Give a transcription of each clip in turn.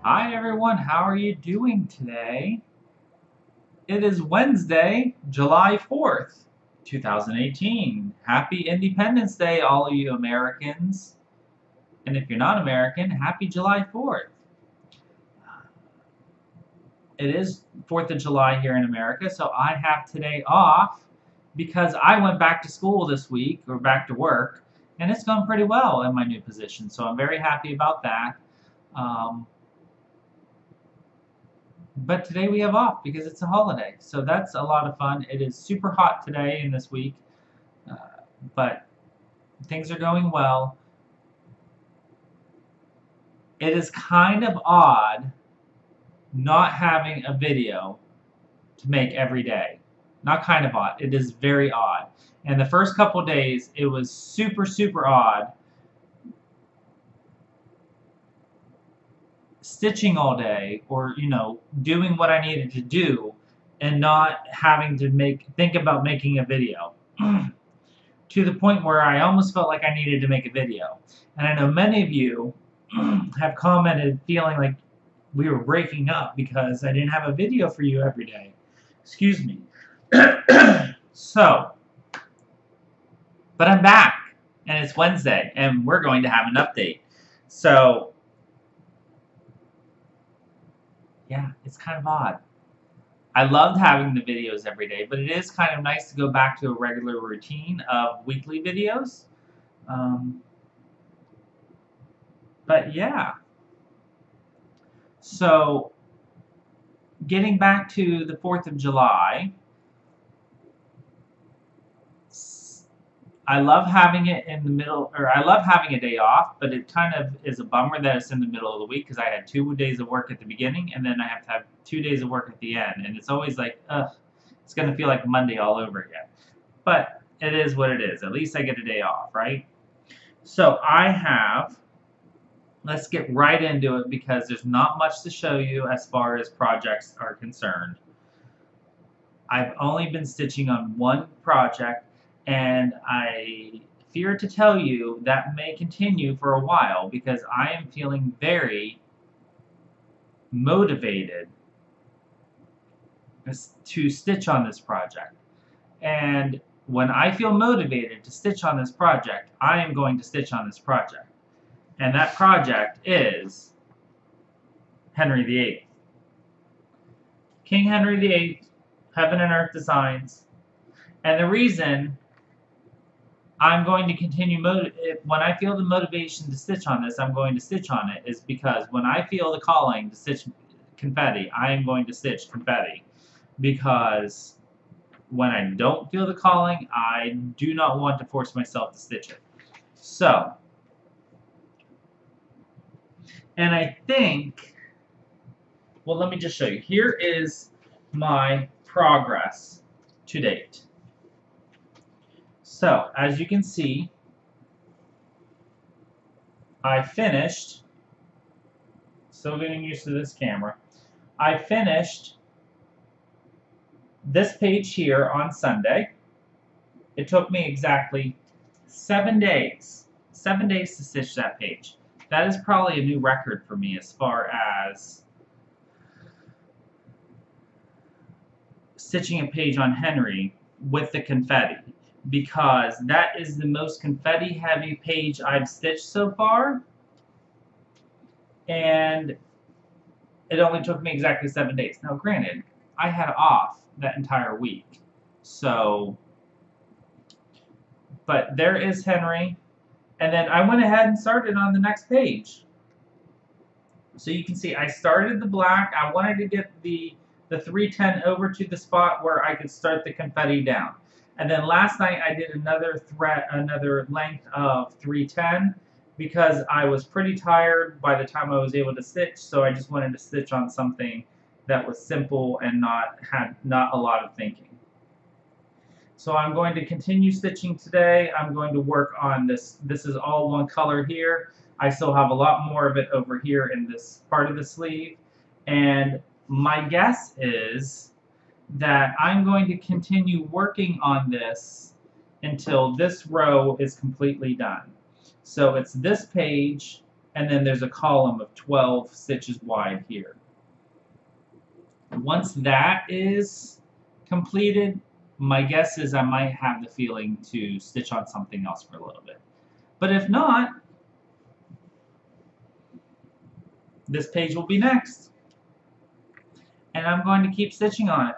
Hi everyone, how are you doing today? It is Wednesday, July 4th, 2018. Happy Independence Day, all of you Americans. And if you're not American, happy July 4th. It is 4th of July here in America, so I have today off because I went back to school this week, or back to work, and it's gone pretty well in my new position, so I'm very happy about that. Um, But today we have off because it's a holiday. So that's a lot of fun. It is super hot today and this week, uh, but things are going well. It is kind of odd not having a video to make every day. Not kind of odd. It is very odd. And the first couple of days, it was super, super odd. Stitching all day, or doing what I needed to do, and not having to think about making a video. To the point where I almost felt like I needed to make a video. And I know many of you have commented feeling like we were breaking up because I didn't have a video for you every day. Excuse me. So, but I'm back, and it's Wednesday, and we're going to have an update. So, yeah, it's kind of odd. I loved having the videos every day, but it is kind of nice to go back to a regular routine of weekly videos. But yeah. So, getting back to the 4th of July, I love having it in the middle, or I love having a day off, but it kind of is a bummer that it's in the middle of the week because I had 2 days of work at the beginning and then I have to have 2 days of work at the end. And it's always like, ugh, it's going to feel like Monday all over again. But it is what it is. At least I get a day off, right? So let's get right into it because there's not much to show you as far as projects are concerned. I've only been stitching on one project, and I fear to tell you that may continue for a while because I am feeling very motivated to stitch on this project. And when I feel motivated to stitch on this project, I am going to stitch on this project. And that project is Henry VIII. King Henry VIII, Heaven and Earth Designs. And the reason I'm going to continue, when I feel the motivation to stitch on this, I'm going to stitch on it, is because when I feel the calling to stitch confetti, I am going to stitch confetti. Because when I don't feel the calling, I do not want to force myself to stitch it. So, and I think, well, let me just show you. Here is my progress to date. So, as you can see, I finished, still getting used to this camera, I finished this page here on Sunday. It took me exactly 7 days. 7 days to stitch that page. That is probably a new record for me as far as stitching a page on Henry with the confetti, because that is the most confetti heavy page I've stitched so far, and it only took me exactly 7 days. Now granted, I had off that entire week, so, but there is Henry, and then I went ahead and started on the next page. So you can see I started the black. I wanted to get the 310 over to the spot where I could start the confetti down. And then last night I did another length of 310 because I was pretty tired by the time I was able to stitch, so I just wanted to stitch on something that was simple and had not a lot of thinking. So I'm going to continue stitching today. I'm going to work on this. This is all one color here. I still have a lot more of it over here in this part of the sleeve. And my guess is that I'm going to continue working on this until this row is completely done. So it's this page and then there's a column of 12 stitches wide here. Once that is completed, my guess is I might have the feeling to stitch on something else for a little bit. But if not, this page will be next. And I'm going to keep stitching on it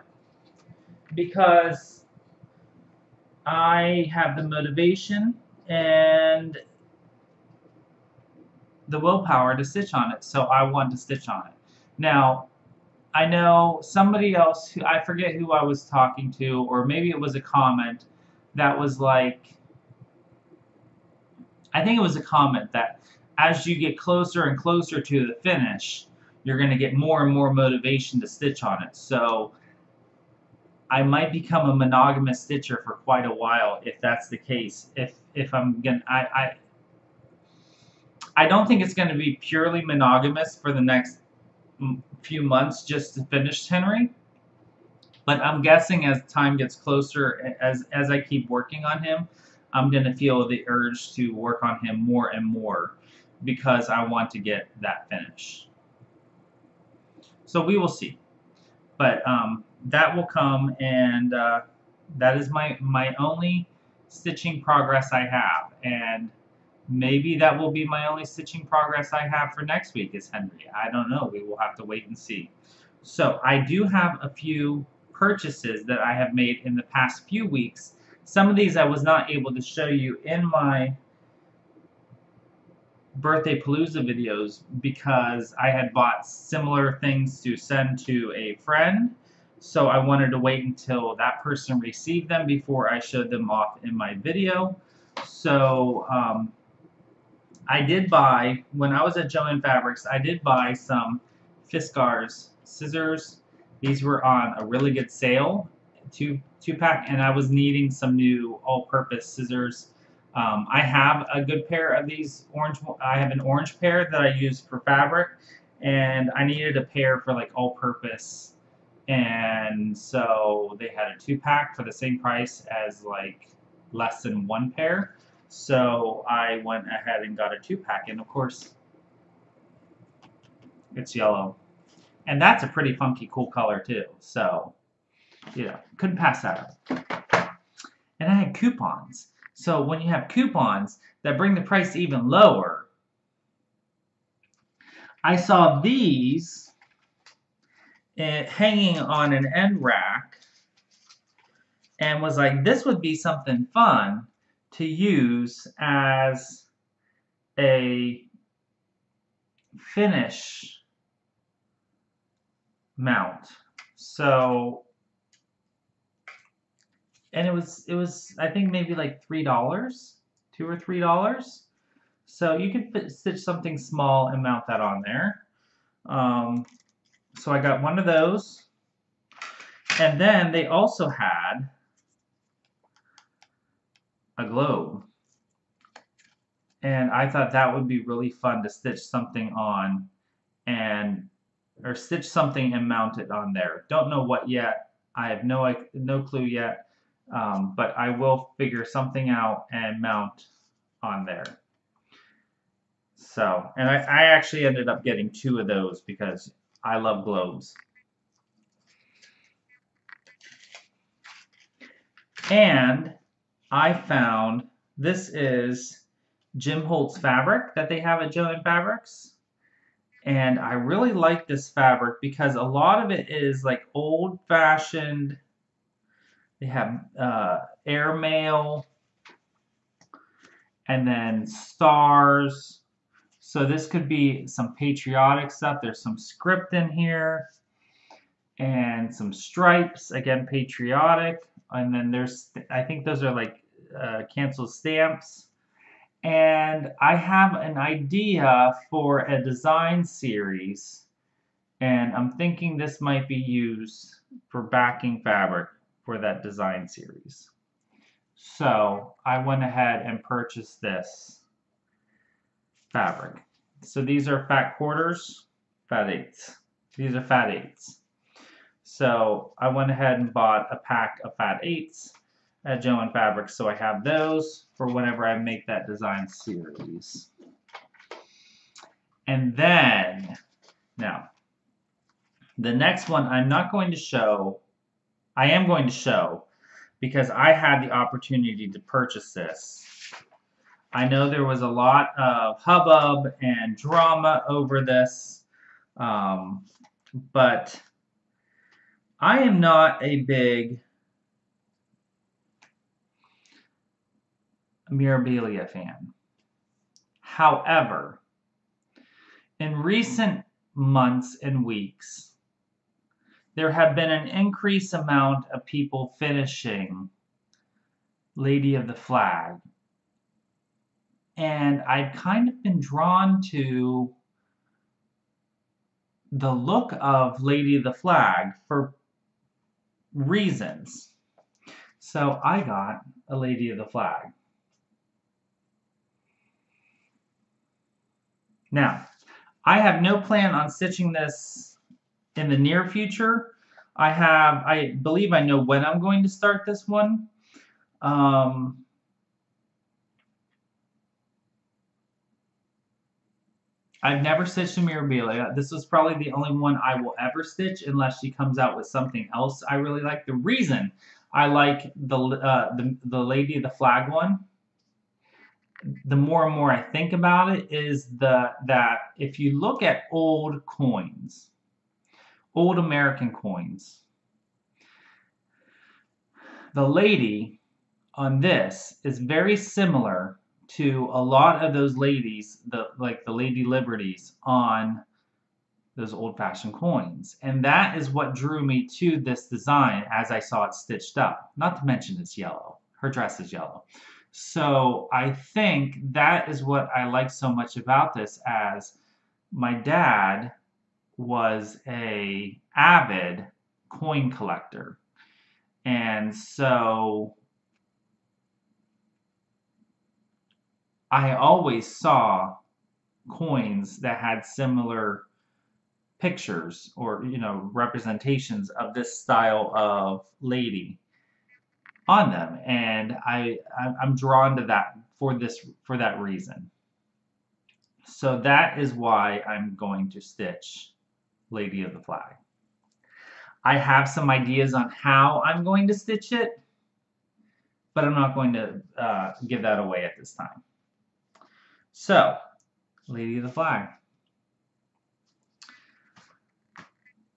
because I have the motivation and the willpower to stitch on it, so I want to stitch on it. Now, I know somebody else, who I forget who I was talking to, or maybe it was a comment that was like, I think it was a comment that as you get closer and closer to the finish, you're going to get more and more motivation to stitch on it. So I might become a monogamous stitcher for quite a while if that's the case. If I'm gonna, I don't think it's going to be purely monogamous for the next few months just to finish Henry. But I'm guessing as time gets closer, as I keep working on him, I'm going to feel the urge to work on him more and more because I want to get that finish. So we will see. But that will come, and that is my only stitching progress I have. And maybe that will be my only stitching progress I have for next week is Henry. I don't know. We will have to wait and see. So I do have a few purchases that I have made in the past few weeks. Some of these I was not able to show you in my birthday palooza videos because I had bought similar things to send to a friend, so I wanted to wait until that person received them before I showed them off in my video. So I did buy, when I was at Joann Fabrics, I did buy some Fiskars scissors. These were on a really good sale, two-pack, and I was needing some new all-purpose scissors. I have a good pair of these orange. I have an orange pair that I use for fabric, and I needed a pair for like all-purpose. And so they had a 2-pack for the same price as like less than 1 pair. So I went ahead and got a 2-pack, and of course, it's yellow, and that's a pretty funky, cool color too. So, you know, couldn't pass that up. And I had coupons. So when you have coupons that bring the price even lower, I saw these hanging on an end rack and was like, this would be something fun to use as a finish mount. So, and it was I think maybe like $3, $2 or $3. So you could stitch something small and mount that on there. So I got one of those, and then they also had a globe, and I thought that would be really fun to stitch something on, or stitch something and mount it on there. Don't know what yet. I have no clue yet, but I will figure something out and mount on there. So, and I actually ended up getting 2 of those because I love globes. And I found, this is Jim Holtz fabric that they have at Joann Fabrics. And I really like this fabric because a lot of it is like old-fashioned. They have airmail and then stars. So this could be some patriotic stuff. There's some script in here and some stripes, again patriotic. And then there's, I think those are like canceled stamps. And I have an idea for a design series, and I'm thinking this might be used for backing fabric for that design series. So I went ahead and purchased this fabric. So these are fat quarters, fat eighths. These are fat eighths. So I went ahead and bought a pack of fat eighths at Joann Fabrics, so I have those for whenever I make that design series. And then, now, the next one I'm not going to show. I am going to show because I had the opportunity to purchase this. I know there was a lot of hubbub and drama over this, but I am not a big Mirabilia fan. However, in recent months and weeks, there have been an increased amount of people finishing Lady of the Flag. And I've kind of been drawn to the look of Lady of the Flag for reasons. So I got a Lady of the Flag. Now, I have no plan on stitching this in the near future. I believe I know when I'm going to start this one. I've never stitched a Mirabilia. This was probably the only one I will ever stitch unless she comes out with something else I really like. The reason I like the Lady of the Flag one, the more and more I think about it, is that if you look at old coins, old American coins, the lady on this is very similar to a lot of those ladies, like the Lady Liberties on those old-fashioned coins. And that is what drew me to this design as I saw it stitched up. Not to mention it's yellow. Her dress is yellow. So I think that is what I like so much about this, as my dad was a avid coin collector. And so I always saw coins that had similar pictures or, you know, representations of this style of lady on them, and I'm drawn to that for that reason. So that is why I'm going to stitch Lady of the Flag. I have some ideas on how I'm going to stitch it, but I'm not going to give that away at this time. So, Lady of the Flag.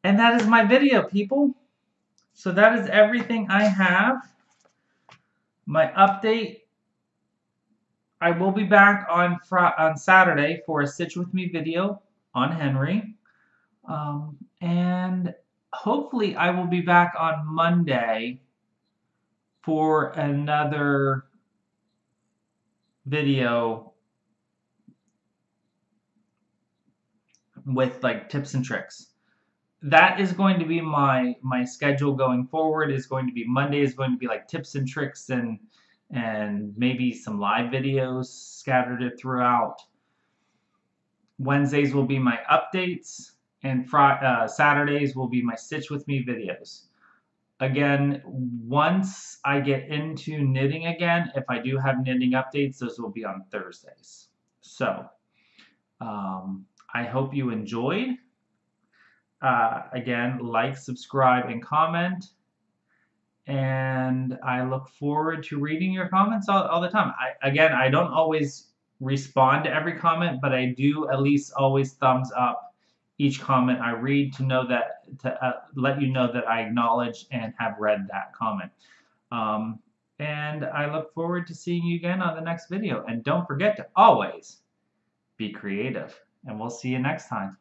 And that is my video, people. So that is everything I have. My update. I will be back on Saturday for a Stitch With Me video on Henry. And hopefully I will be back on Monday for another video with like tips and tricks. That is going to be my schedule going forward. Is going to be Monday is going to be like tips and tricks and maybe some live videos scattered throughout. Wednesdays will be my updates, and Saturdays will be my Stitch With Me videos. Again, once I get into knitting again, if I do have knitting updates, those will be on Thursdays. So, I hope you enjoyed. Again, like, subscribe, and comment. And I look forward to reading your comments all the time. I don't always respond to every comment, but I do at least always thumbs up each comment I read to know that, to let you know that I acknowledge and have read that comment. And I look forward to seeing you again on the next video. And don't forget to always be creative. And we'll see you next time.